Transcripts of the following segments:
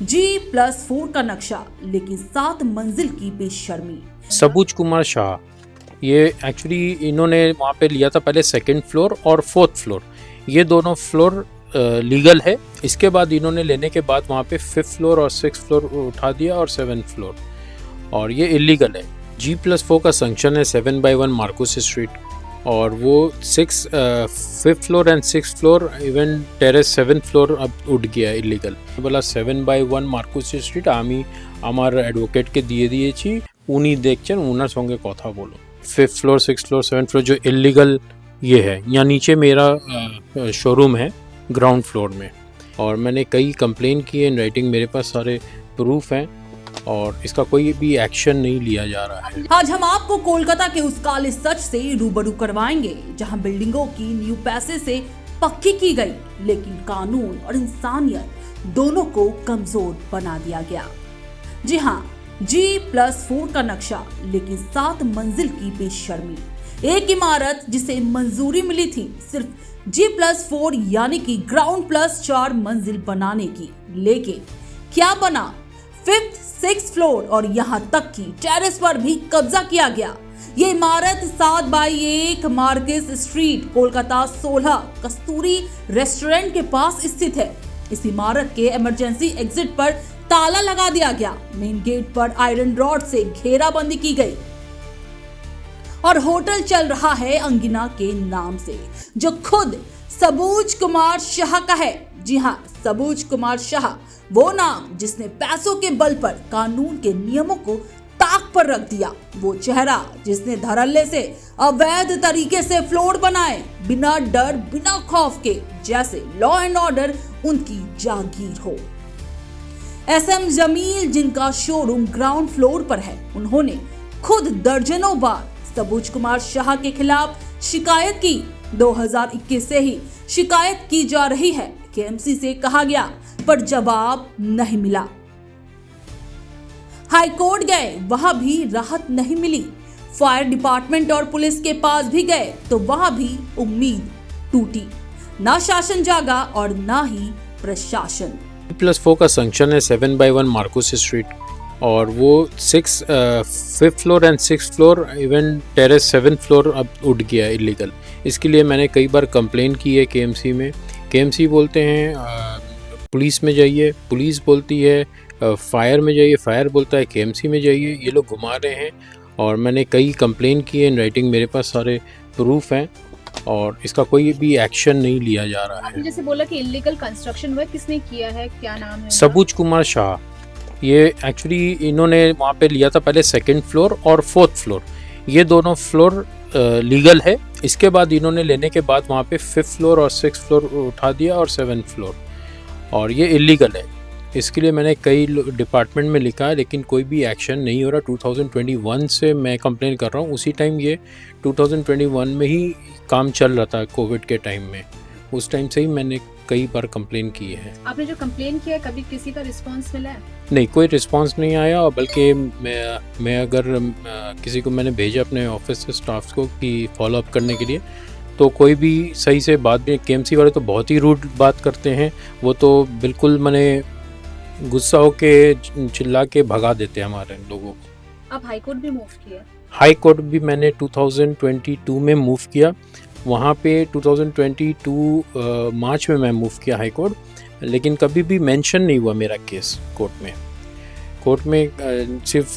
G+4 का नक्शा लेकिन 7 मंजिल की बेशर्मी। सबूज कुमार शाह, ये एक्चुअली इन्होंने वहाँ पे लिया था पहले सेकंड फ्लोर और फोर्थ फ्लोर, ये दोनों फ्लोर लीगल है। इसके बाद इन्होंने लेने के बाद वहाँ पे फिफ्थ फ्लोर और सिक्स फ्लोर उठा दिया और सेवन फ्लोर, और ये इलीगल है। G+4 का सेंक्शन है 7/1 मार्कुस स्ट्रीट, और वो fifth floor and six floor even terrace seven floor अब उठ गया है इलीगल। बोला 7/1 মার্কুস স্ট্রিট আমি আমার অ্যাডভোকেটকে দিয়ে দিয়েছি, উনি দেখছেন, ওনার সঙ্গে কথা বলো। Fifth floor six floor seven floor जो इलीगल ये है, यहाँ नीचे मेरा शोरूम है ग्राउंड फ्लोर में, और मैंने कई कंप्लेन की है इन राइटिंग, मेरे पास सारे प्रूफ हैं और इसका कोई भी एक्शन नहीं लिया जा रहा है। आज हम आपको कोलकाता के उस काले सच से रूबरू करवाएंगे जहां बिल्डिंगों की नींव पैसे से पक्की की गई, लेकिन कानून और इंसानियत दोनों को कमजोर बना दिया गया। जी हाँ, G+4 का नक्शा लेकिन 7 मंजिल की बेशर्मी। एक इमारत जिसे मंजूरी मिली थी सिर्फ G+4 यानी कि ग्राउंड प्लस 4 मंजिल बनाने की, लेकिन क्या बना, फिफ्थ सिक्स फ्लोर और यहाँ तक कि टेरेस पर भी कब्जा किया गया। ये इमारत 7/1 मार्किस स्ट्रीट कोलकाता 16 कस्तूरी रेस्टोरेंट के पास स्थित है। इस इमारत के इमरजेंसी एग्जिट पर ताला लगा दिया गया, मेन गेट पर आयरन रॉड से घेराबंदी की गई और होटल चल रहा है अंगिना के नाम से, जो खुद सबूज कुमार शाह का है। जी हाँ, सबूज कुमार शाह, वो नाम जिसने पैसों के बल पर कानून के नियमों को ताक पर रख दिया, वो चेहरा जिसने धड़ल्ले से अवैध तरीके से फ्लोर बनाए, बिना डर बिना खौफ के, जैसे लॉ एंड ऑर्डर उनकी जागीर हो। SM जमील, जिनका शोरूम ग्राउंड फ्लोर पर है, उन्होंने खुद दर्जनों बार सबूज कुमार शाह के खिलाफ शिकायत की। 2021 से ही शिकायत की जा रही है, KMC से कहा गया पर जवाब नहीं मिला। हाई कोर्ट गए, वहां भी राहत नहीं मिली। फायर डिपार्टमेंट और पुलिस के पास भी गए तो वहां भी उम्मीद टूटी। ना शासन जागा और ना ही प्रशासन। G+4 का सेंक्शन है 7/1 मार्कुस स्ट्रीट, और वो fifth floor and six floor even terrace seven floor अब उठ गया है इलीगल। इसके लिए मैंने कई बार कंप्लेन की है KMC में। KMC बोलते हैं पुलिस में जाइए, पुलिस बोलती है फायर में जाइए, फायर बोलता है KMC में जाइए, ये लोग घुमा रहे हैं, और मैंने कई कंप्लेन की है इन राइटिंग, मेरे पास सारे प्रूफ हैं और इसका कोई भी एक्शन नहीं लिया जा रहा है। जैसे बोला कि इलीगल कंस्ट्रक्शन हुआ, किसने किया है, क्या नाम है? सबूज कुमार शाह, ये एक्चुअली इन्होंने वहाँ पे लिया था पहले सेकंड फ्लोर और फोर्थ फ्लोर, ये दोनों फ्लोर लीगल है। इसके बाद इन्होंने लेने के बाद वहाँ पे फिफ्थ फ्लोर और सिक्स फ्लोर उठा दिया और सेवन फ्लोर, और ये इलीगल है। इसके लिए मैंने कई डिपार्टमेंट में लिखा है, लेकिन कोई भी एक्शन नहीं हो रहा। 2021 से मैं कंप्लेन कर रहा हूँ, उसी टाइम ये 2021 में ही काम चल रहा था कोविड के टाइम में, उस टाइम से ही मैंने कई बार कंप्लेन की है। आपने जो कंप्लेन किया, कभी किसी का रिस्पांस मिला है? नहीं, कोई रिस्पांस नहीं आया, और बल्कि मैं अगर किसी को मैंने भेजा अपने ऑफिस से स्टाफ को कि फॉलो अप करने के लिए, तो कोई भी सही से बात नहीं। KMC वाले तो बहुत ही रूड बात करते हैं, वो तो बिल्कुल मैंने गुस्सा होके चिल्ला के भगा देते हैं हमारे लोगों को। आप हाई कोर्ट भी मूव किया? हाई कोर्ट भी मैंने 2022 में मूव किया, वहाँ पे 2022 मार्च में मैं मूव किया हाई कोर्ट, लेकिन कभी भी मेंशन नहीं हुआ मेरा केस कोर्ट में। सिर्फ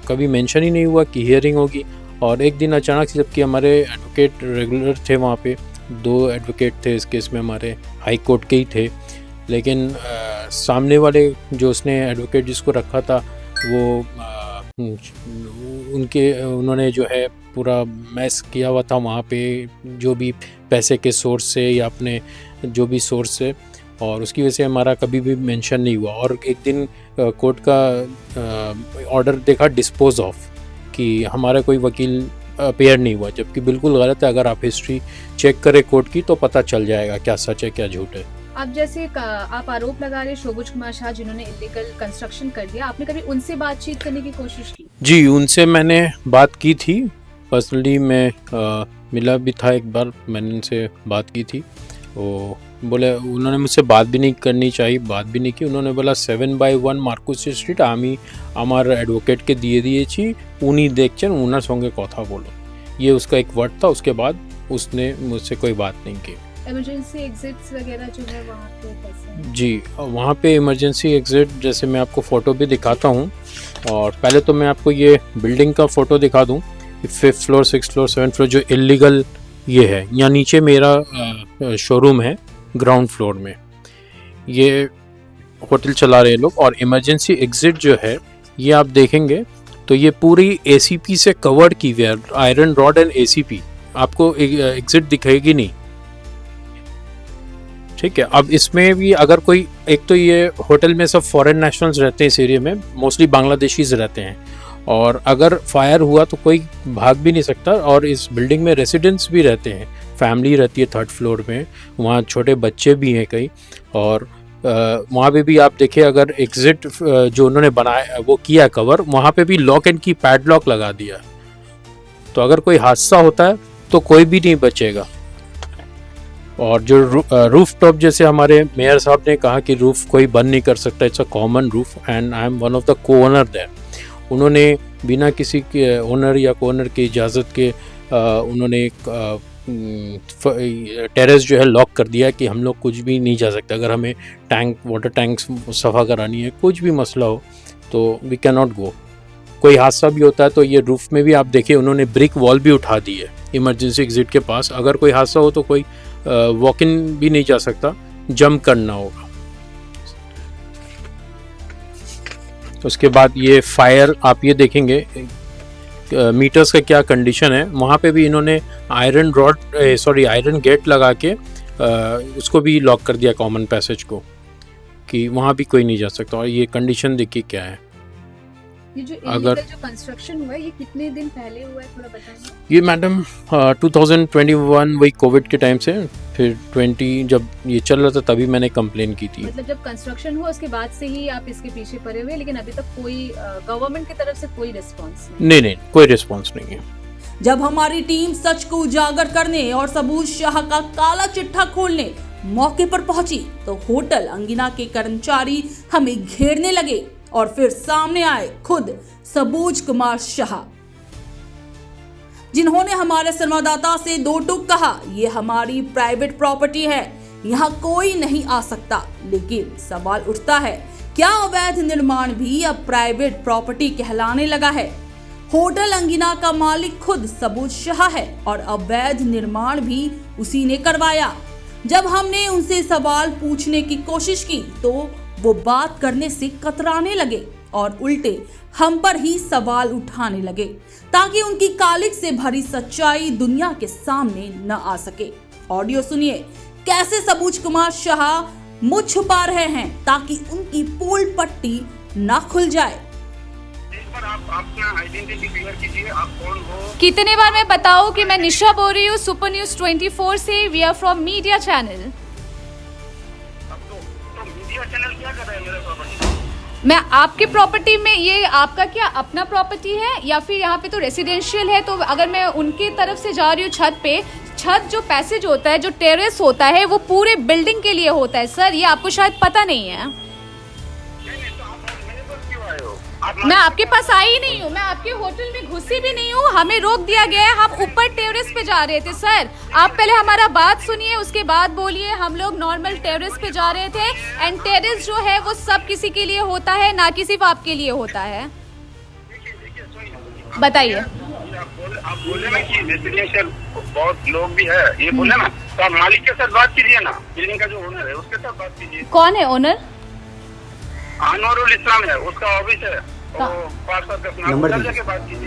कभी मेंशन ही नहीं हुआ कि हियरिंग होगी, और एक दिन अचानक से, जबकि हमारे एडवोकेट रेगुलर थे वहाँ पे, 2 एडवोकेट थे इस केस में हमारे, हाई कोर्ट के ही थे, लेकिन सामने वाले जो उसने एडवोकेट जिसको रखा था, वो उन्होंने जो है पूरा मैस किया हुआ था वहाँ पे, जो भी पैसे के सोर्स से या अपने जो भी सोर्स से, और उसकी वजह से हमारा कभी भी मेंशन नहीं हुआ। और एक दिन कोर्ट का ऑर्डर देखा डिस्पोज ऑफ, कि हमारा कोई वकील अपेयर नहीं हुआ, जबकि बिल्कुल गलत है। अगर आप हिस्ट्री चेक करें कोर्ट की तो पता चल जाएगा क्या सच है क्या झूठ है। आप जैसे आप आरोप लगा रहे सबूज कुमार शाह, जिन्होंने इलीगल कंस्ट्रक्शन कर दिया, आपने कभी उनसे बातचीत करने की कोशिश की? जी, उनसे मैंने बात की थी, पर्सनली मैं मिला भी था एक बार, मैंने उनसे बात की थी। वो बोले, उन्होंने मुझसे बात भी नहीं करनी चाहिए, बात भी नहीं की। उन्होंने बोला 7/1 मार्कुस स्ट्रीट আমার অ্যাডভোকেটকে দিয়ে দিয়েছি, উনি দেখছেন, ওনার সঙ্গে কথা বলো। ये उसका एक वर्ड था। उसके बाद उसने मुझसे कोई बात नहीं की। इमरजेंसी एग्जिट्स वगैरह जो है वहाँ पे कैसे? जी, वहाँ पे इमरजेंसी एग्ज़िट जैसे मैं आपको फ़ोटो भी दिखाता हूँ। और पहले तो मैं आपको ये बिल्डिंग का फ़ोटो दिखा दूँ, 5th floor, 6th floor, 7th floor जो इल्लीगल ये है। यहाँ नीचे मेरा शोरूम है ग्राउंड फ्लोर में, ये होटल चला रहे लोग। और इमरजेंसी एग्ज़िट जो है ये आप देखेंगे तो ये पूरी ACP से कवर्ड की हुई है, आयरन रॉड एंड ACP। आपको एग्ज़िट दिखेगी नहीं, ठीक है। अब इसमें भी अगर कोई, एक तो ये होटल में सब फॉरेन नेशनल्स रहते हैं, इस एरिया में मोस्टली बांग्लादेशीज रहते हैं। और अगर फायर हुआ तो कोई भाग भी नहीं सकता। और इस बिल्डिंग में रेसिडेंट्स भी रहते हैं, फैमिली रहती है 3rd फ्लोर में, वहाँ छोटे बच्चे भी हैं कई। और वहाँ पे भी आप देखिए, अगर एग्ज़िट जो उन्होंने बनाया वो किया कवर, वहाँ पे भी लॉक एंड की पैडलॉक लगा दिया। तो अगर कोई हादसा होता है तो कोई भी नहीं बचेगा। और जो रूफ टॉप, जैसे हमारे मेयर साहब ने कहा कि रूफ कोई बंद नहीं कर सकता, it's a common roof and I am one of the co-owner there. उन्होंने बिना किसी के ओनर या को-ओनर की इजाज़त के उन्होंने एक टेरेस जो है लॉक कर दिया कि हम लोग कुछ भी नहीं जा सकते। अगर हमें वाटर टैंक्स सफ़ा करानी है, कुछ भी मसला हो तो वी कैन नॉट गो। कोई हादसा भी होता है तो ये रूफ में भी आप देखिए, उन्होंने ब्रिक वॉल भी उठा दी है इमरजेंसी एग्ज़िट के पास। अगर कोई हादसा हो तो कोई वॉक इन भी नहीं जा सकता, जंप करना होगा। उसके बाद ये फायर आप ये देखेंगे मीटर्स का क्या कंडीशन है। वहाँ पे भी इन्होंने आयरन गेट लगा के उसको भी लॉक कर दिया, कॉमन पैसेज को, कि वहाँ भी कोई नहीं जा सकता। और ये कंडीशन देखिए क्या है। ये जो अगर जो कंस्ट्रक्शन हुआ है ये कितने दिन पहले हुआ है, थोड़ा बताएंगे? ये मैडम 2021 वही कोविड के टाइम से, फिर 20 जब ये चल रहा था तभी मैंने कंप्लेन की थी। मतलब जब कंस्ट्रक्शन हुआ उसके बाद से ही आप इसके पीछे पड़े हुए, लेकिन अभी तक कोई गवर्नमेंट की तरफ से कोई रिस्पॉन्स नहीं, कोई रिस्पॉन्स नहीं है। जब हमारी टीम सच को उजागर करने और सबूज शाह का काला चिट्ठा खोलने मौके पर पहुंची तो होटल अंगिना के कर्मचारी हमें घेरने लगे। और फिर सामने आए खुद सबूज कुमार शाह, जिन्होंने हमारे संवाददाता से दो टूक कहा, ये हमारी प्राइवेट प्रॉपर्टी है, यहाँ कोई नहीं आ सकता। लेकिन सवाल उठता है, क्या अवैध निर्माण भी अब प्राइवेट प्रॉपर्टी कहलाने लगा है? होटल अंगिना का मालिक खुद सबूज शाह है और अवैध निर्माण भी उसी ने करवाया। जब हमने उनसे सवाल पूछने की कोशिश की तो वो बात करने से कतराने लगे और उल्टे हम पर ही सवाल उठाने लगे, ताकि उनकी कालिक से भरी सच्चाई दुनिया के सामने न आ सके। ऑडियो सुनिए, कैसे सबूज कुमार शाह मुंह छुपा रहे हैं ताकि उनकी पोल पट्टी न खुल जाए। आप अपना आइडेंटिटी क्लियर कीजिए, आप कौन हो? कितने बार मैं बताऊं कि मैं निशा बोल रही हूँ सुपर न्यूज़ 24 से, we are from media channel. Channel क्या कर रहा है मेरे प्रॉपर्टी? मैं आपकी प्रॉपर्टी में, ये आपका क्या अपना प्रॉपर्टी है या फिर यहाँ पे तो रेसिडेंशियल है? तो अगर मैं उनकी तरफ से जा रही हूँ छत पे, छत जो पैसेज होता है, जो टेरेस होता है, वो पूरे बिल्डिंग के लिए होता है सर, ये आपको शायद पता नहीं है। तो आप मेरे पास क्यों आए हो? मैं आपके पास आई ही नहीं हूँ, मैं आपके होटल में घुसी भी नहीं हूँ, हमें रोक दिया गया है। हम ऊपर टेरेस पे जा रहे थे सर, आप पहले हमारा बात सुनिए उसके बाद बोलिए। हम लोग नॉर्मल टेरेस पे जा रहे थे एंड टेरेस जो है वो सब किसी के लिए होता है, ना कि सिर्फ आपके लिए होता है। बताइए। आप बोले ना कि रेसिडेंशियल बहुत लोग भी है, ये बोले ना, तो आप मालिक के साथ बात कीजिए ना, बिल्डिंग का जो ओनर है उसके साथ बात कीजिए। कौन है ओनर? अनवरुल इस्लाम है, उसका ऑफिस है।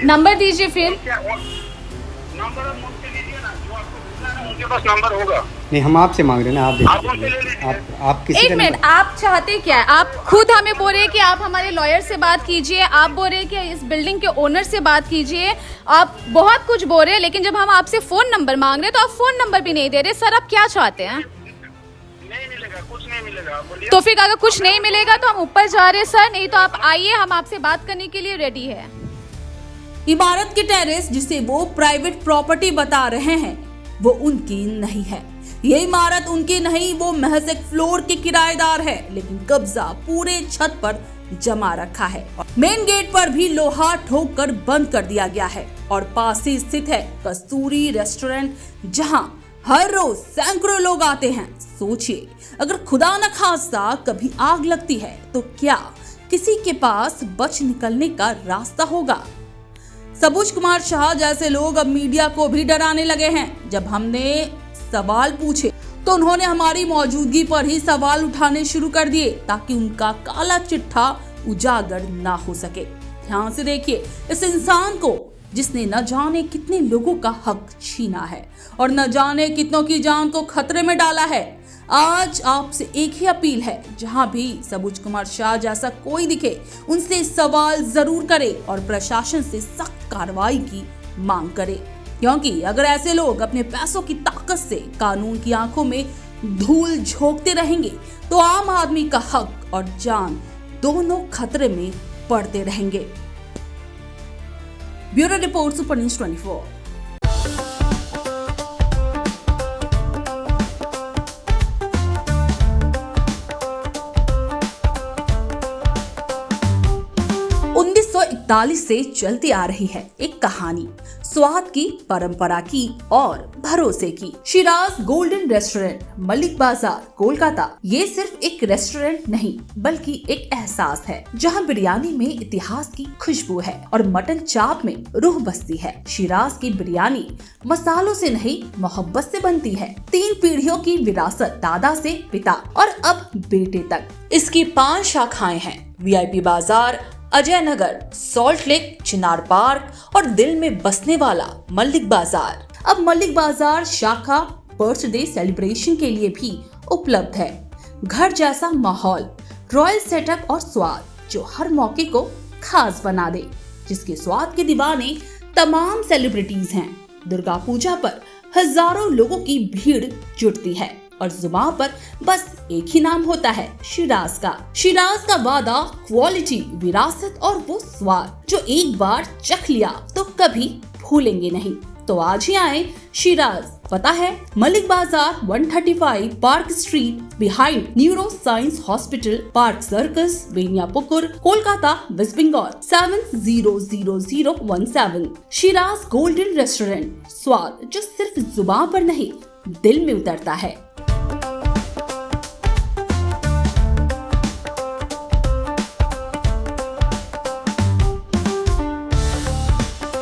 नंबर दीजिए फिर। नंबर मुझसे लीजिए ना, जो आपको पूछना है उनके पास नंबर होगा। नहीं, हम आपसे मांग रहे हैं ना, आप उनसे ले लीजिए। आप किसी एक मिनट, आप चाहते क्या है? आप खुद हमें बोल रहे हैं कि आप हमारे लॉयर से बात कीजिए, आप बोल रहे हैं कि इस बिल्डिंग के ओनर से बात कीजिए, आप बहुत कुछ बोल रहे हैं, लेकिन जब हम आपसे फोन नंबर मांग रहे हैं तो आप फोन नंबर भी नहीं दे रहे। सर आप क्या चाहते हैं? नहीं मिलेगा, कुछ नहीं मिलेगा। तो फिर अगर कुछ नहीं मिलेगा तो हम ऊपर जा रहे हैं सर, नहीं तो आप आइए, हम आपसे बात करने के लिए रेडी है। इमारत की टेरेस जिसे वो प्राइवेट प्रॉपर्टी बता रहे हैं वो उनकी नहीं है। ये इमारत उनकी नहीं, वो महज एक फ्लोर के किराएदार है, लेकिन कब्जा पूरे छत पर जमा रखा है। मेन गेट पर भी लोहा ठोक कर बंद कर दिया गया है और पास ही स्थित है कस्तूरी रेस्टोरेंट, जहां हर रोज सैकड़ों लोग आते हैं। सोचिए, अगर खुदा न खास्ता कभी आग लगती है तो क्या किसी के पास बच निकलने का रास्ता होगा? सबूज कुमार शाह जैसे लोग अब मीडिया को भी डराने लगे हैं। जब हमने सवाल पूछे तो उन्होंने हमारी मौजूदगी पर ही सवाल उठाने शुरू कर दिए ताकि उनका काला चिट्ठा उजागर ना हो सके। ध्यान से देखिए इस इंसान को, जिसने न जाने कितने लोगों का हक छीना है और न जाने कितनों की जान को खतरे में डाला है। आज आपसे एक ही अपील है, जहां भी सबूज कुमार शाह जैसा कोई दिखे उनसे सवाल जरूर करे और प्रशासन से सख्त कार्रवाई की मांग करे, क्योंकि अगर ऐसे लोग अपने पैसों की ताकत से कानून की आंखों में धूल झोंकते रहेंगे तो आम आदमी का हक और जान दोनों खतरे में पड़ते रहेंगे। Bureau report, super news 24। से चलती आ रही है एक कहानी, स्वाद की, परंपरा की और भरोसे की। शिराज गोल्डन रेस्टोरेंट, मलिक बाजार, कोलकाता। ये सिर्फ एक रेस्टोरेंट नहीं बल्कि एक एहसास है, जहां बिरयानी में इतिहास की खुशबू है और मटन चाप में रूह बसती है। शिराज की बिरयानी मसालों से नहीं, मोहब्बत से बनती है। 3 पीढ़ियों की विरासत, दादा से पिता और अब बेटे तक। इसकी 5 शाखाएं हैं, VIP बाजार, अजय नगर, सॉल्ट लेक, चिनार पार्क और दिल में बसने वाला मलिक बाजार। अब मलिक बाजार शाखा बर्थडे सेलिब्रेशन के लिए भी उपलब्ध है। घर जैसा माहौल, रॉयल सेटअप और स्वाद जो हर मौके को खास बना दे, जिसके स्वाद के दीवाने तमाम सेलिब्रिटीज हैं। दुर्गा पूजा पर हजारों लोगों की भीड़ जुटती है और जुबान पर बस एक ही नाम होता है, शिराज का। शिराज का वादा, क्वालिटी, विरासत और वो स्वाद जो एक बार चख लिया तो कभी भूलेंगे नहीं। तो आज ही आए शिराज। पता है Mullick Bazar, 135 park street, behind neuro science hospital, park circus, Beniapukur, Kolkata, West Bengal 700017। Shiraz golden restaurant, स्वाद जो सिर्फ जुबान पर नहीं दिल में उतरता है।